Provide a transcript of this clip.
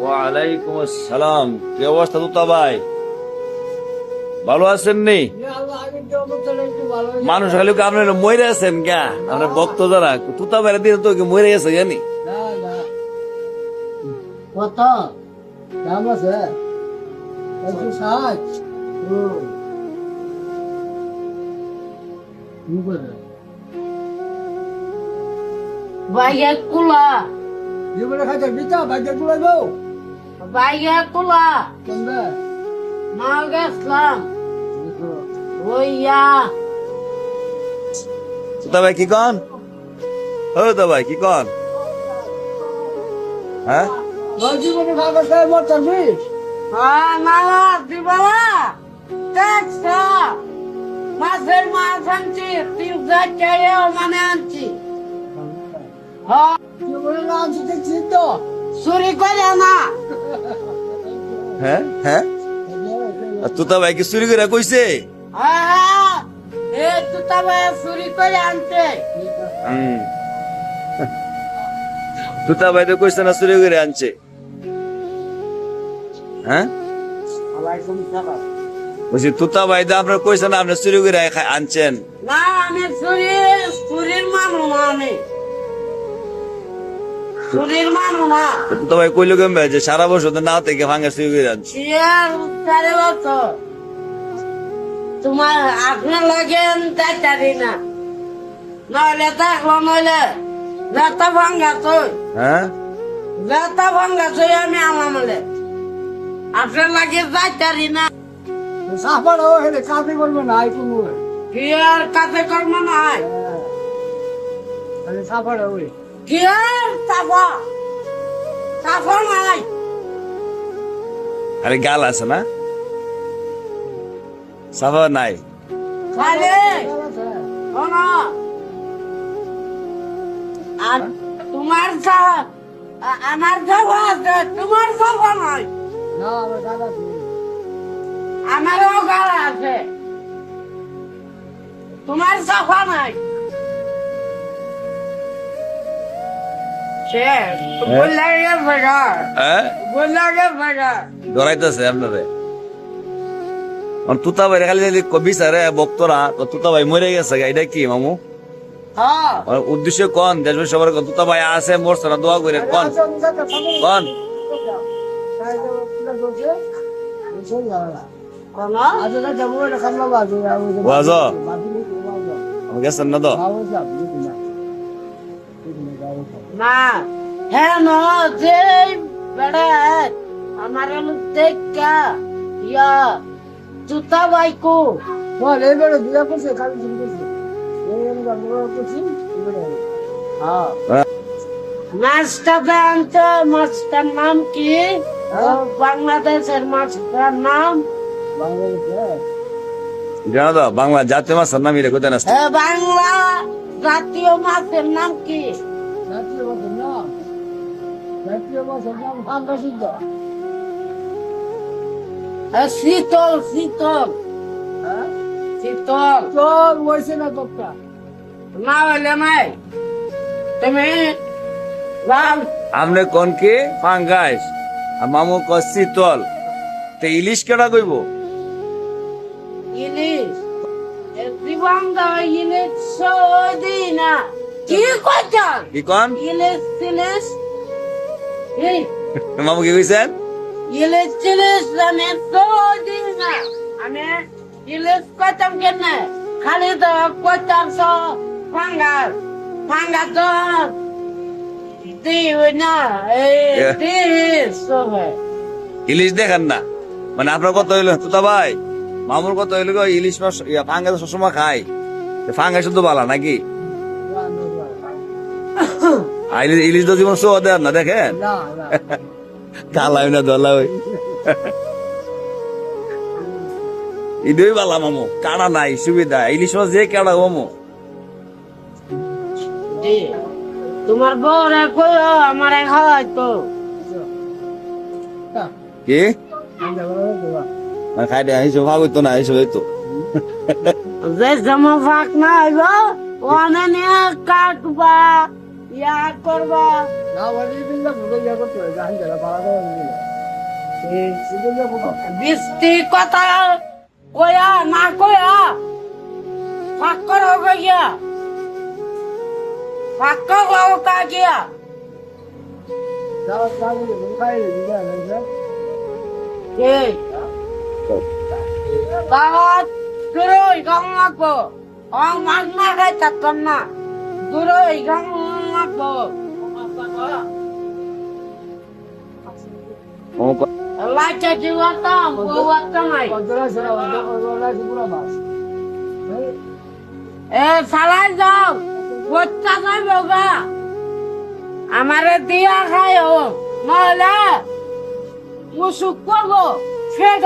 ওয়ালাইকুম আসসালাম। কি অবস্থা তুতা ভাই, ভালো আছেন নি? মানুষ হলে আপনার মরে আছেন গা, আপনার ভক্ত যারা তুতা ভাই দিয়ে তো মরে গেছে জানি। কত দাম আছে? 160। Vaya kula, জীবনে খাইতে বিটা বাইকে তুলাই দাও vaya kula, কোনটা magaslam, oya, তুতা ভাই কি কন? ও তুতা ভাই কি কন? হ্যাঁ জীবনে খাবার খাই মরতার বিষ mala dibala, teksa, maser masanci, tiga caya mananci, ha, জীবনে না আনছি দেখছি তো suri kaya na, হ্যাঁ হ্যাঁ, আর তুতা ভাই কি চুরি করে কইছে? ha, tu taba suri kaya ante, তুতা ভাই তো কইছে না চুরি করে আনছে। হ্যাঁ alaikum salam. বলছি তুতা ভাই তো আপনার কইছে না আপনি চুরি করে আনছেন। না আমি চুরির মানুষ না, আমি চুরির মানুষ না। তুতা ভাই কইলো কেমবে যে সারা বছর তো না থেকে ভাঙা চুরি করে আনছে। ইয়ার 4 বছর তোমার আপনার লাগেন তাড়াতাড়ি না, নইলে থাকলো, নইলে লেতা ভাঙ্গা তুই, হ্যাঁ লেতা ভাঙ্গা তুই আমি আমামলে আপনার লাগে তাড়াতাড়ি না। সাফার ও হেলে কাজে করবে না আই কোনো কি আর কাছে কর্ম নাই, আরে সাফার ওই কি আর তাফা তাফা নাই। আরে গাল আছে না, সাফা নাই। খালে শোনো, আর তোমার আমার সাফা আছে, তোমার সাফা নাই। না আমার দাদা আমারও গাড়া আছে, তোমার সাফা নাই। বললে গেছে গা, হ্যাঁ বললে গেছে গা। ধরাইতেছে আপনারে। তুতা ভাই খালি যদি কবি সারে বক্তরা তো তুতা ভাই মরে গেছে গা, এটা কি মামু? হ্যাঁ উদ্দেশ্য কন দেশবাসী সবার কন, তুতা ভাই আছে মরছে না দোয়া করে কন কন। কোন আজকে যাবো না খামলা বাজু ওয়াজ আমি গেছেন না তো? না, হ্যাঁ ন যে বেড়া আমার দেখা ইয়া জুতা বাইকু বল এবারে বিয়া করছে খালি শুরু করছে এই আমি গামলা করছি এবারে হ্যাঁ মাছটা আনতে, মাছটার নাম কি? বাংলাদেশের মাছটার নাম বাংলাদেশে জানো তো বাংলা জাতীয় মাছের নাম এটা কোথায় না? বাংলা জাতীয় মাছের নাম কি? জাতীয় মাছের নাম ঠান্ডা সিদ্ধ শীতল শীতল হ্যাঁ শীতল চল বসে না তোরটা না হইলে নাই তুমি লাল আমনে কোন কি ফাঙ্গাস আর মামু কচ্ছি তল তে ইলিশ কেডা কইব? ইলিশ জীবনটা ইলিশ সদি না কি করছেন? কি কন ইলিশ ইলিশ এই মামু কি কইছেন? ইলিশ ইলিশ আমি সদি না, আমি ইলিশ করতাম কেন? খালি তো করতাম ফাঙ্গাস ফাঙ্গাস তো দিই না এই সবাই ইলিশ দেখেন না মানে আপনার কত হইলো তুতা ভাই, মামুর কত হইলো গো ইলিশ মাছ ফাঙ্গাস সবসময় খাই, ফাঙ্গাস শুধু বালা নাকি? ইলিশ তো জীবন শো দেন না দেখেন না না কালাই না দলা ওই ইদই বালা মামু, কাড়া নাই সুবিধা, ইলিশ মাছ যে কাড়া মামু। তোমার বউরে কইও আমারে খাওয়াই তো কি খাই দে হিসেবে ভাগ হইতো না, হিসেবে হইতো যে জমা ফাঁক না হইব ওনে নিয়ে কাটবা ইয়া করবা না বলি দিন না ভুলে যা করতে হয় জান যারা পাড়া করে দিল এই সিজন যা বলো বৃষ্টি কথা কয়া না কয়া ফাক্কর হবে গিয়া ফাক্কর হওয়া গিয়া যারা যাবে মন খাই দিবা না এই তাহাত দূরই গাম লাগবো মাছ না খাই থাকতাম না দূরই গাম লাগবো লাইটা দিলাম বউয়াটা নাই কতরা সেরা ওরা পুরো বাস এ চালাই যাও বচ্চা যাই বাবা আমারে দিয়া খাই নহলে মুসুক করবো ফেদ